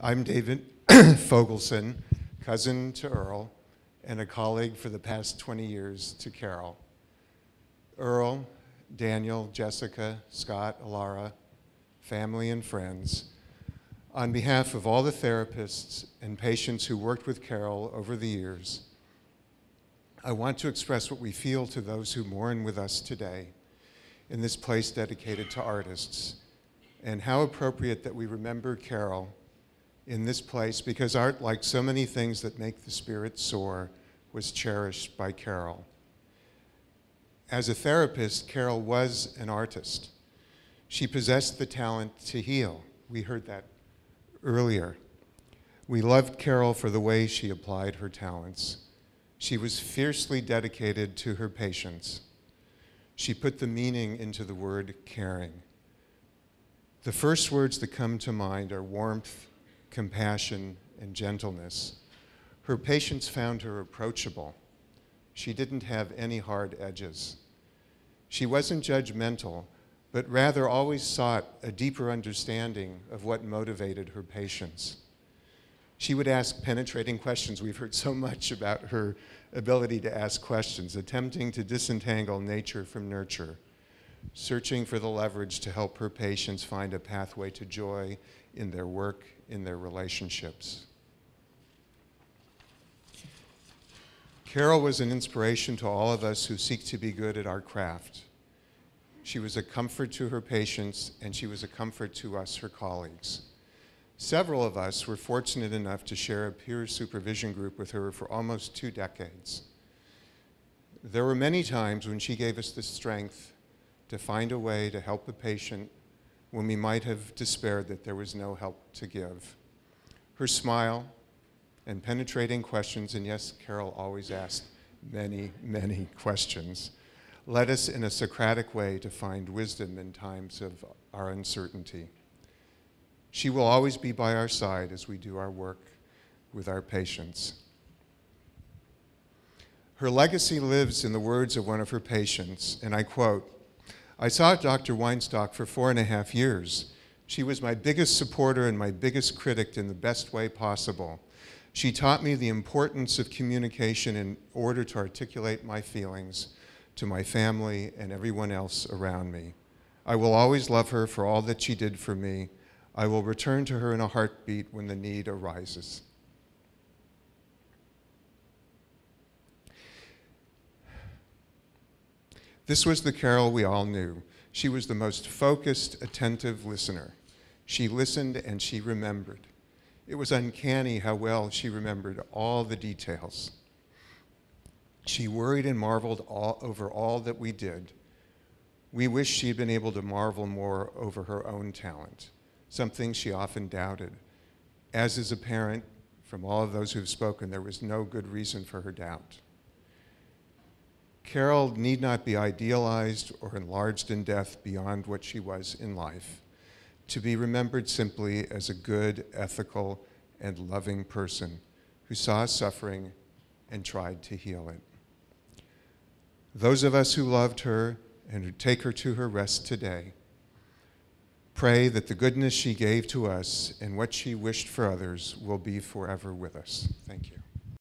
I'm David Fogelson, cousin to Earl, and a colleague for the past 20 years to Carol. Earl, Daniel, Jessica, Scott, Alara, family and friends, on behalf of all the therapists and patients who worked with Carol over the years, I want to express what we feel to those who mourn with us today in this place dedicated to artists, and how appropriate that we remember Carol in this place, because art, like so many things that make the spirit soar, was cherished by Carol. As a therapist, Carol was an artist. She possessed the talent to heal. We heard that earlier. We loved Carol for the way she applied her talents. She was fiercely dedicated to her patients. She put the meaning into the word caring. The first words that come to mind are warmth, compassion, and gentleness. Her patients found her approachable. She didn't have any hard edges. She wasn't judgmental, but rather always sought a deeper understanding of what motivated her patients. She would ask penetrating questions. We've heard so much about her ability to ask questions, attempting to disentangle nature from nurture, searching for the leverage to help her patients find a pathway to joy in their work, in their relationships. Carol was an inspiration to all of us who seek to be good at our craft. She was a comfort to her patients, and she was a comfort to us, her colleagues. Several of us were fortunate enough to share a peer supervision group with her for almost 2 decades. There were many times when she gave us the strength to find a way to help a patient when we might have despaired that there was no help to give. Her smile and penetrating questions, and yes, Carol always asked many, many questions, led us in a Socratic way to find wisdom in times of our uncertainty. She will always be by our side as we do our work with our patients. Her legacy lives in the words of one of her patients, and I quote, "I saw Dr. Weinstock for 4.5 years. She was my biggest supporter and my biggest critic in the best way possible. She taught me the importance of communication in order to articulate my feelings to my family and everyone else around me. I will always love her for all that she did for me. I will return to her in a heartbeat when the need arises." This was the Carol we all knew. She was the most focused, attentive listener. She listened and she remembered. It was uncanny how well she remembered all the details. She worried and marveled over all that we did. We wish she'd been able to marvel more over her own talent, something she often doubted. As is apparent from all of those who've spoken, there was no good reason for her doubt. Carol need not be idealized or enlarged in death beyond what she was in life, to be remembered simply as a good, ethical, and loving person who saw suffering and tried to heal it. Those of us who loved her and who take her to her rest today pray that the goodness she gave to us and what she wished for others will be forever with us. Thank you.